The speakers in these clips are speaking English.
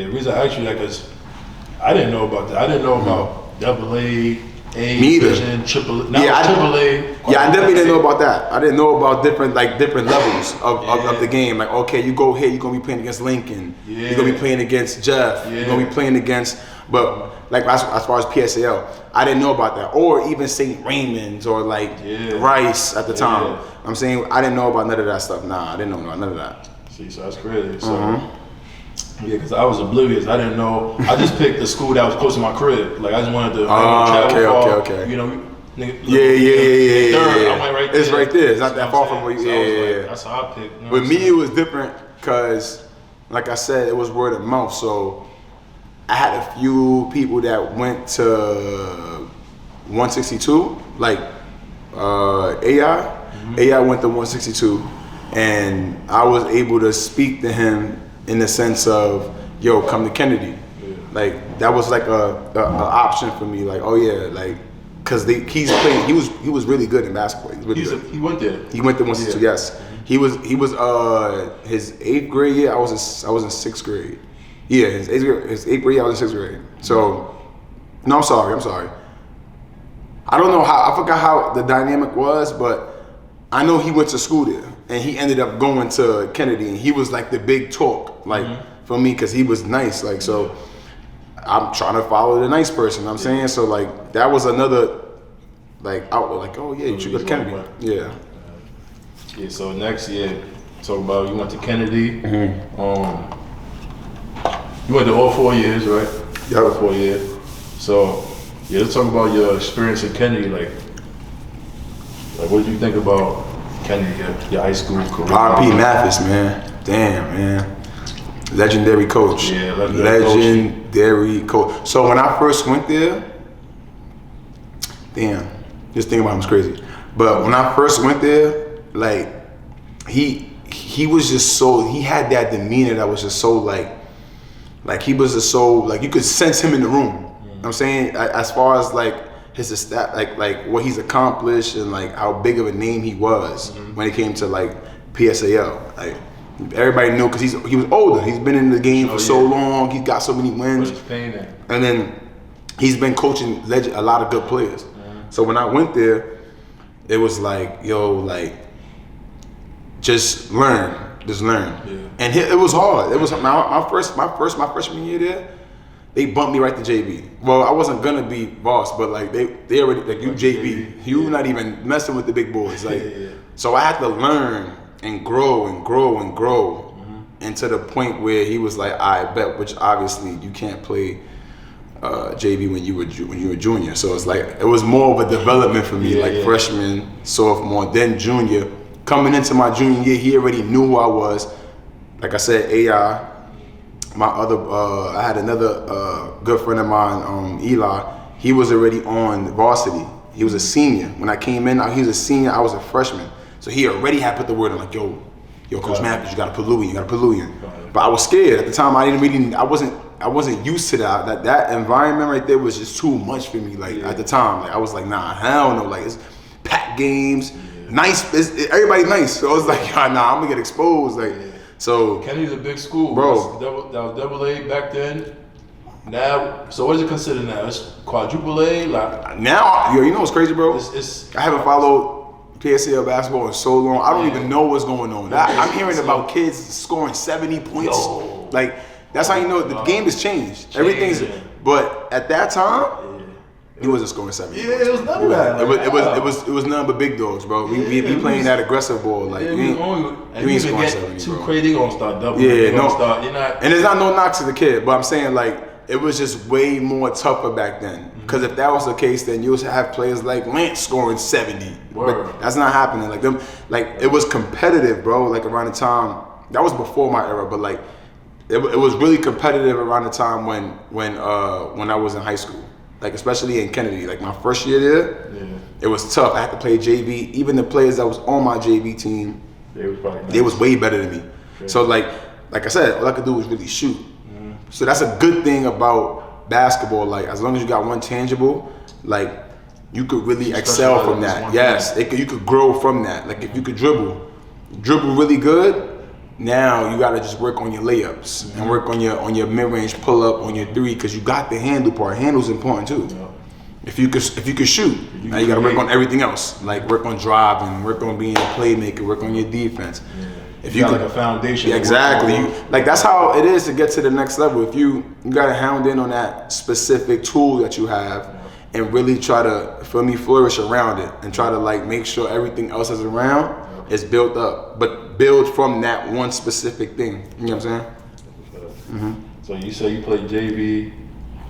Yeah, the reason I asked you that because I didn't know about that. I didn't know about AA, division, triple A. Yeah, I definitely didn't know about that. I didn't know about different levels of the game. Like, okay, you go here, you're gonna be playing against Lincoln. Yeah. You're gonna be playing against Jeff. Yeah. You're gonna be playing against, but like as far as PSAL, I didn't know about that. Or even St. Raymond's or like Rice at the time. I'm saying I didn't know about none of that stuff. Nah, I didn't know none of that. See, so that's crazy. So yeah, because I was oblivious. I didn't know. I just picked the school that was close to my crib. Like I just wanted to travel far. Okay. You know, Yeah. I went right there. It's right there. It's not that far from where you. Yeah. That's how I picked. You know With me, it was different because, like I said, it was word of mouth. So I had a few people that went to 162, like AI. AI went to 162, and I was able to speak to him in the sense of, yo, come to Kennedy. Yeah. Like that was like a option for me. Like, oh yeah, like. Cause he was really good in basketball. He went there. He went to 162. Yeah. Yes, he was his 8th grade year. I was in 6th grade. Yeah, his 8th grade year, I was in 6th grade. So, no, I'm sorry. I don't know I forgot how the dynamic was, but I know he went to school there, and he ended up going to Kennedy, and he was like the big talk, like for me, cause he was nice, like so. I'm trying to follow the nice person. I'm saying so like that was another like outlet. Like oh yeah, you should go to Kennedy. Yeah. Yeah. So next year, talk about you went to Kennedy. You went to all 4 years, right? Yeah, all 4 years. So yeah, let's talk about your experience at Kennedy. Like what did you think about Kennedy, your high school career? R.P. Mathis, man. Damn, man. Legendary coach. Yeah, legendary coach. So when I first went there, damn, just thinking about him is crazy. But when I first went there, like he was just so, he had that demeanor that was just so like he was just so like you could sense him in the room. You know what I'm saying, as far as like his stat, like what he's accomplished and like how big of a name he was when it came to like PSAL. Like everybody knew because he was older. He's been in the game for so long. He's got so many wins. And then he's been coaching a lot of good players. So when I went there, it was like, yo, like just learn. Yeah. And it was hard. It was my freshman year there. They bumped me right to JV. Well, I wasn't gonna be boss, but like they already like you JV. You not even messing with the big boys. Like so I had to learn and grow and to the point where he was like, I bet, which obviously you can't play JV when you were junior. So it's like it was more of a development for me, freshman, sophomore, then junior. Coming into my junior year, he already knew who I was. Like I said, AI. I had another good friend of mine, Eli. He was already on varsity. He was a senior. When I came in, he was a senior, I was a freshman. So he already had put the word on like, yo, Coach Matthews, you gotta put Luie in. But I was scared at the time. I wasn't used to that. That environment right there was just too much for me. Like at the time, like I was like, nah, hell no. Like it's packed games, nice. Everybody nice. So I was like, nah, I'm gonna get exposed. Like so. Kennedy's a big school, bro. That was double A back then. Now, so what is it considered now? It's quadruple A. Like now, you know what's crazy, bro? I haven't followed PSAL basketball in so long. I don't even know what's going on. I'm hearing about kids scoring 70 points. Like that's how you know the game has changed. Everything's. But at that time, he wasn't scoring 70 points. It was none of that. It was none but big dogs, bro. We playing that aggressive ball. Like you ain't scoring 70, too bro. crazy, gonna start doubling. Yeah, no. And there's not no knock to the kid, but I'm saying like it was just way more tougher back then. Because if that was the case, then you would have players like Lance scoring 70. But that's not happening. Like them, like it was competitive, bro. Like around the time that was before my era, but like it was really competitive around the time when I was in high school. Like especially in Kennedy. Like my first year there, it was tough. I had to play JV. Even the players that was on my JV team, they was way better than me. Okay. So like I said, all I could do was really shoot. So that's a good thing about basketball. Like as long as you got one tangible, like you could really excel from that. Yes, you could grow from that. Like if you could dribble really good, now you gotta just work on your layups and work on your mid-range pull-up, on your three, because you got the handle part. Handle's important too. Yeah. If you could shoot, now you gotta work on everything else. Like work on driving, work on being a playmaker, work on your defense. Yeah. If you got like a foundation. Yeah, exactly. Like that's how it is to get to the next level. If you gotta hound in on that specific tool that you have and really try to, flourish around it and try to like make sure everything else is around is built up, but build from that one specific thing. You know what I'm saying? Mm-hmm. So you say you played JV.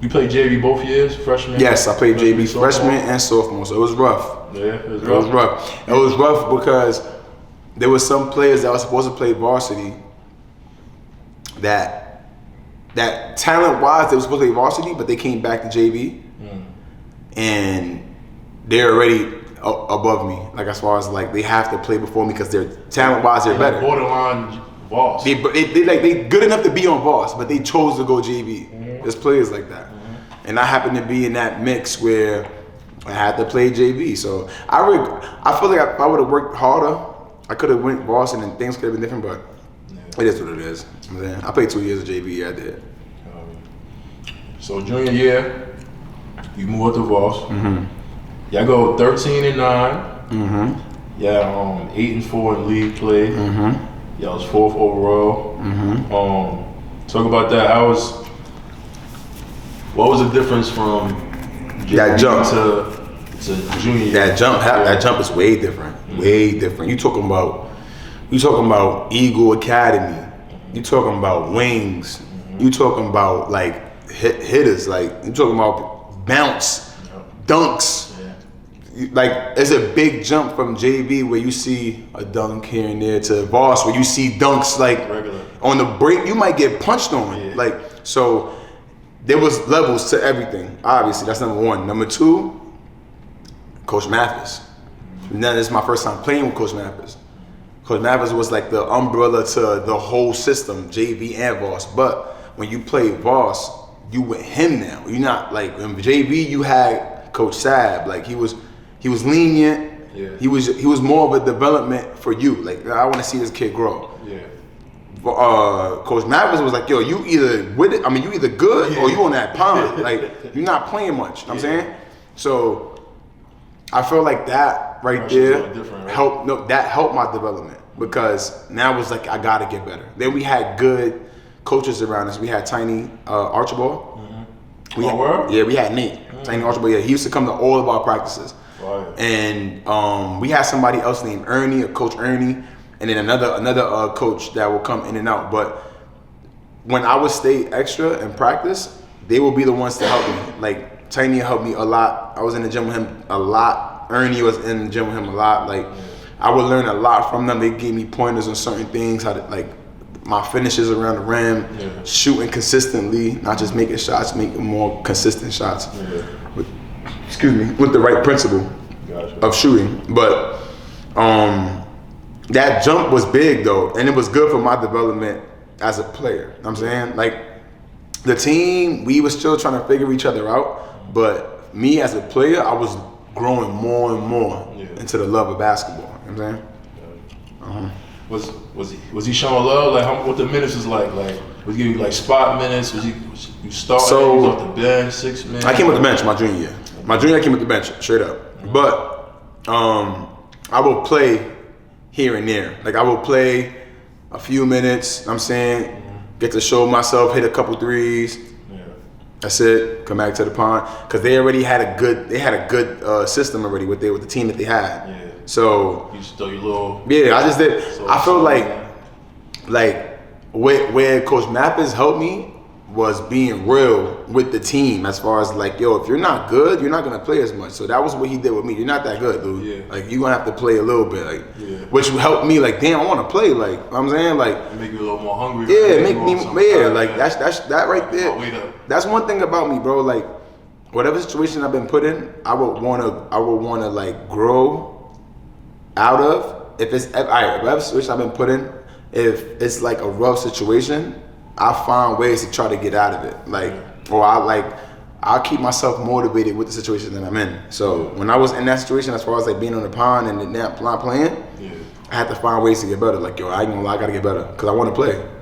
You played JV both years, freshman? Yes, I played JV freshman and sophomore, so it was rough. Yeah, it was rough. It was rough because there were some players that were supposed to play varsity that talent-wise, they were supposed to play varsity, but they came back to JV, and they're already above me. Like as far as like they have to play before me because they're talent-wise, they're better. Borderline Voss. They good enough to be on Voss, but they chose to go JV. There's players like that, and I happen to be in that mix where I had to play JV. So I feel like if I would have worked harder, I could have went Boston and things could have been different, but it is what it is. I played 2 years of JV. Yeah, I did. So junior year, you move up to Voss. Y'all go 13-9. Yeah, 8-4 in league play. Y'all was 4th overall. Talk about that. What was the difference from that jump to junior year? That jump is way different. Way different. You talking about Eagle Academy. You talking about wings. You talking about like hitters. Like you talking about bounce, dunks. Like it's a big jump from JV where you see a dunk here and there to Voss where you see dunks like regular. On the break. You might get punched on. Like so. There was levels to everything. Obviously, that's number one. Number two, Coach Mathis. Now this is my first time playing with Coach Mathis. Coach Mathis was like the umbrella to the whole system, JV and Voss. But when you play Voss, you with him now. You're not like in JV. You had Coach Sab. Like he was lenient. Yeah. He was more of a development for you. Like I want to see this kid grow. Yeah. Coach Mathis was like, yo, you either with it, you either good or you on that pond. Like, you're not playing much. You know what I'm saying? So, I feel like that right there helped my development because now it was like, I got to get better. Then we had good coaches around us. We had Tiny Archibald. We had Nate. Tiny Archibald, he used to come to all of our practices. Wow. And we had somebody else named Ernie, or Coach Ernie. And then another coach that will come in and out. But when I would stay extra and practice, they will be the ones to help me. Like Tiny helped me a lot. I was in the gym with him a lot. Ernie was in the gym with him a lot. Like I would learn a lot from them. They gave me pointers on certain things, how to like my finishes around the rim, shooting consistently, not just making shots, making more consistent shots. With the right principle of shooting. But that jump was big though, and it was good for my development as a player. You know what I'm saying? Like the team, we were still trying to figure each other out, but me as a player, I was growing more and more into the love of basketball. You know what I'm saying? Was he showing love? Like what the minutes was like? Like was he giving you like spot minutes? Was you starting? So, he was off the bench, 6 minutes? I came with the bench my junior year. My junior year I came with the bench, straight up. But I will play here and there. Like I will play a few minutes, you know what I'm saying, get to show myself, hit a couple threes. That's it. Come back to the pond because they already had a good system already with the team that they had. So you just throw your little. I just did. I feel like where Coach Mathis helped me was being real with the team as far as like, yo, if you're not good, you're not gonna play as much. So that was what he did with me. You're not that good, dude. Like you're gonna have to play a little bit, like which helped me. Like, damn, I want to play. Like, you know what I'm saying, like, make you a little more hungry. Make me, like that's that right there. That's one thing about me, bro. Like, whatever situation I've been put in, I would wanna like grow out of. If it's whatever situation I've been put in, if it's like a rough situation, I find ways to try to get out of it. Like, or I'll keep myself motivated with the situation that I'm in. So when I was in that situation, as far as like being on the pond and not playing, I had to find ways to get better. Like, yo, I ain't gonna lie, I gotta get better because I want to play.